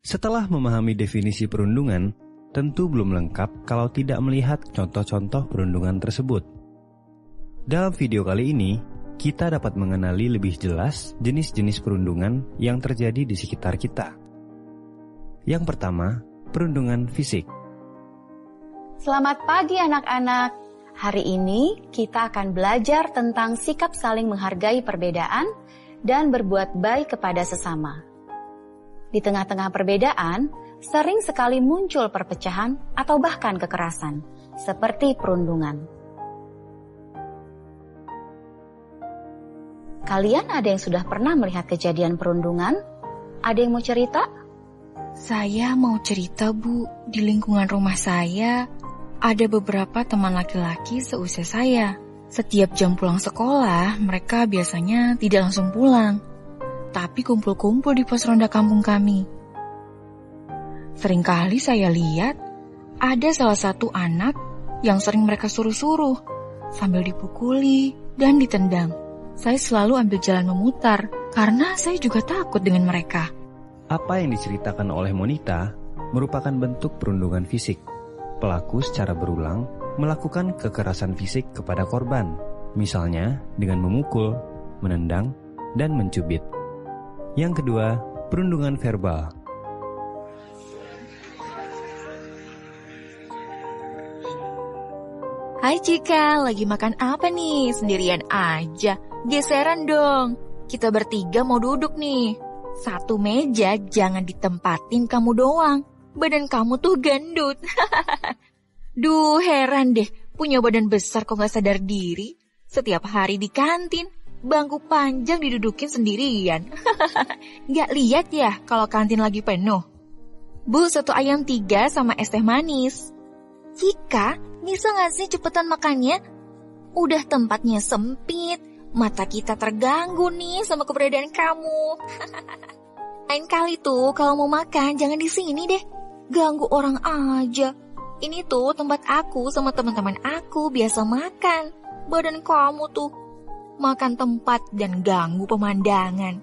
Setelah memahami definisi perundungan, tentu belum lengkap kalau tidak melihat contoh-contoh perundungan tersebut. Dalam video kali ini, kita dapat mengenali lebih jelas jenis-jenis perundungan yang terjadi di sekitar kita. Yang pertama, perundungan fisik. Selamat pagi anak-anak. Hari ini kita akan belajar tentang sikap saling menghargai perbedaan dan berbuat baik kepada sesama. Di tengah-tengah perbedaan, sering sekali muncul perpecahan atau bahkan kekerasan, seperti perundungan. Kalian ada yang sudah pernah melihat kejadian perundungan? Ada yang mau cerita? Saya mau cerita, Bu. Di lingkungan rumah saya, ada beberapa teman laki-laki seusia saya. Setiap jam pulang sekolah, mereka biasanya tidak langsung pulang, tapi kumpul-kumpul di pos ronda kampung kami. Seringkali saya lihat ada salah satu anak yang sering mereka suruh-suruh sambil dipukuli dan ditendang. Saya selalu ambil jalan memutar karena saya juga takut dengan mereka. Apa yang diceritakan oleh Monita merupakan bentuk perundungan fisik. Pelaku secara berulang melakukan kekerasan fisik kepada korban, misalnya dengan memukul, menendang, dan mencubit. Yang kedua, perundungan verbal. Hai Cika, lagi makan apa nih? Sendirian aja. Geseran dong. Kita bertiga mau duduk nih. Satu meja jangan ditempatin kamu doang. Badan kamu tuh gendut. Duh, heran deh. Punya badan besar kok gak sadar diri. Setiap hari di kantin, bangku panjang didudukin sendirian. Gak lihat ya kalau kantin lagi penuh? Bu, 1 ayam 3 sama es teh manis. Cika, bisa gak sih cepetan makannya? Udah tempatnya sempit, mata kita terganggu nih sama keberadaan kamu. Lain kali tuh kalau mau makan jangan di sini deh. Ganggu orang aja. Ini tuh tempat aku sama teman-teman aku biasa makan. Badan kamu tuh makan tempat dan ganggu pemandangan.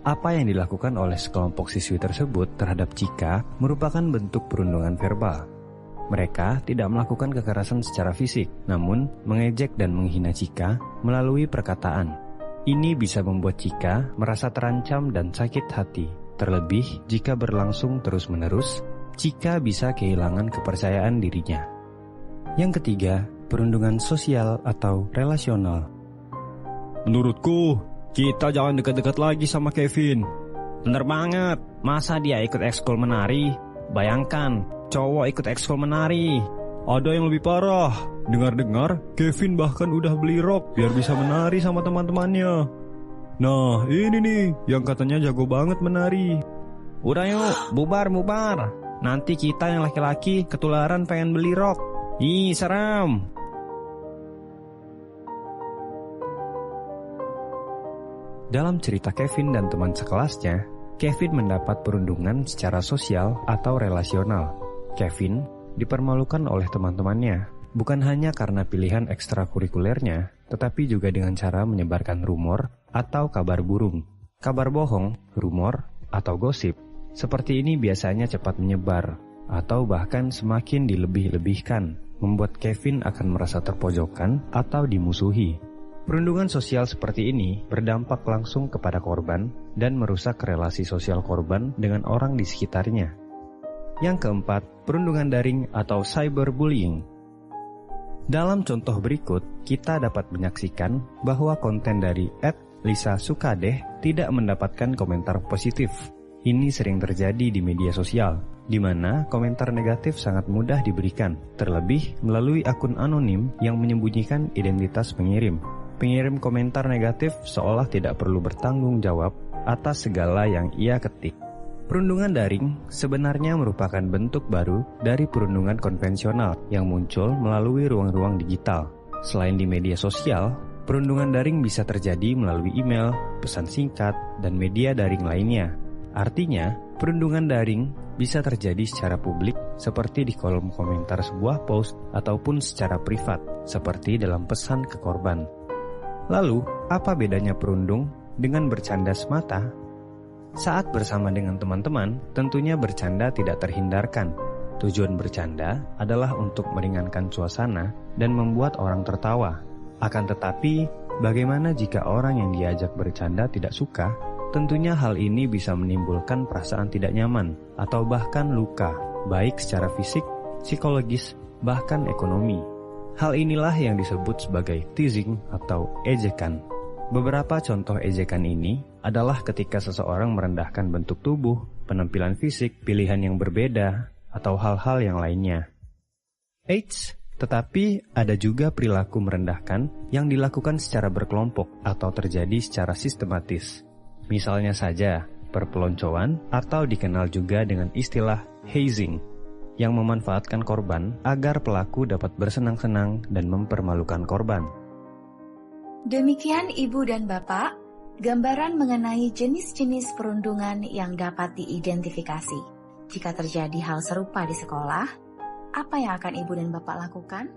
Apa yang dilakukan oleh sekelompok siswi tersebut terhadap Cika merupakan bentuk perundungan verbal. Mereka tidak melakukan kekerasan secara fisik, namun mengejek dan menghina Cika melalui perkataan. Ini bisa membuat Cika merasa terancam dan sakit hati. Terlebih jika berlangsung terus-menerus, Cika bisa kehilangan kepercayaan dirinya. Yang ketiga, perundungan sosial atau relasional. Menurutku, kita jangan dekat-dekat lagi sama Kevin. Bener banget, masa dia ikut ekskul menari? Bayangkan, cowok ikut ekskul menari. Ada yang lebih parah. Dengar-dengar, Kevin bahkan udah beli rok biar bisa menari sama teman-temannya. Nah, ini nih yang katanya jago banget menari. Udah yuk, bubar. Nanti kita yang laki-laki ketularan pengen beli rok. Ih, seram. Dalam cerita Kevin dan teman sekelasnya, Kevin mendapat perundungan secara sosial atau relasional. Kevin dipermalukan oleh teman-temannya, bukan hanya karena pilihan ekstrakurikulernya, tetapi juga dengan cara menyebarkan rumor atau kabar burung. Kabar bohong, rumor, atau gosip seperti ini biasanya cepat menyebar, atau bahkan semakin dilebih-lebihkan, membuat Kevin akan merasa terpojokkan atau dimusuhi. Perundungan sosial seperti ini berdampak langsung kepada korban dan merusak relasi sosial korban dengan orang di sekitarnya. Yang keempat, perundungan daring atau cyberbullying. Dalam contoh berikut, kita dapat menyaksikan bahwa konten dari @Lisa Sukadeh tidak mendapatkan komentar positif. Ini sering terjadi di media sosial, di mana komentar negatif sangat mudah diberikan, terlebih melalui akun anonim yang menyembunyikan identitas pengirim. Pengirim komentar negatif seolah tidak perlu bertanggung jawab atas segala yang ia ketik. Perundungan daring sebenarnya merupakan bentuk baru dari perundungan konvensional yang muncul melalui ruang-ruang digital. Selain di media sosial, perundungan daring bisa terjadi melalui email, pesan singkat, dan media daring lainnya. Artinya, perundungan daring bisa terjadi secara publik seperti di kolom komentar sebuah post ataupun secara privat seperti dalam pesan ke korban. Lalu, apa bedanya perundung dengan bercanda semata? Saat bersama dengan teman-teman, tentunya bercanda tidak terhindarkan. Tujuan bercanda adalah untuk meringankan suasana dan membuat orang tertawa. Akan tetapi, bagaimana jika orang yang diajak bercanda tidak suka? Tentunya hal ini bisa menimbulkan perasaan tidak nyaman atau bahkan luka, baik secara fisik, psikologis, bahkan ekonomi. Hal inilah yang disebut sebagai teasing atau ejekan. Beberapa contoh ejekan ini adalah ketika seseorang merendahkan bentuk tubuh, penampilan fisik, pilihan yang berbeda, atau hal-hal yang lainnya. Eits, tetapi ada juga perilaku merendahkan yang dilakukan secara berkelompok atau terjadi secara sistematis. Misalnya saja, perpeloncoan atau dikenal juga dengan istilah hazing, yang memanfaatkan korban agar pelaku dapat bersenang-senang dan mempermalukan korban. Demikian Ibu dan Bapak, gambaran mengenai jenis-jenis perundungan yang dapat diidentifikasi. Jika terjadi hal serupa di sekolah, apa yang akan Ibu dan Bapak lakukan?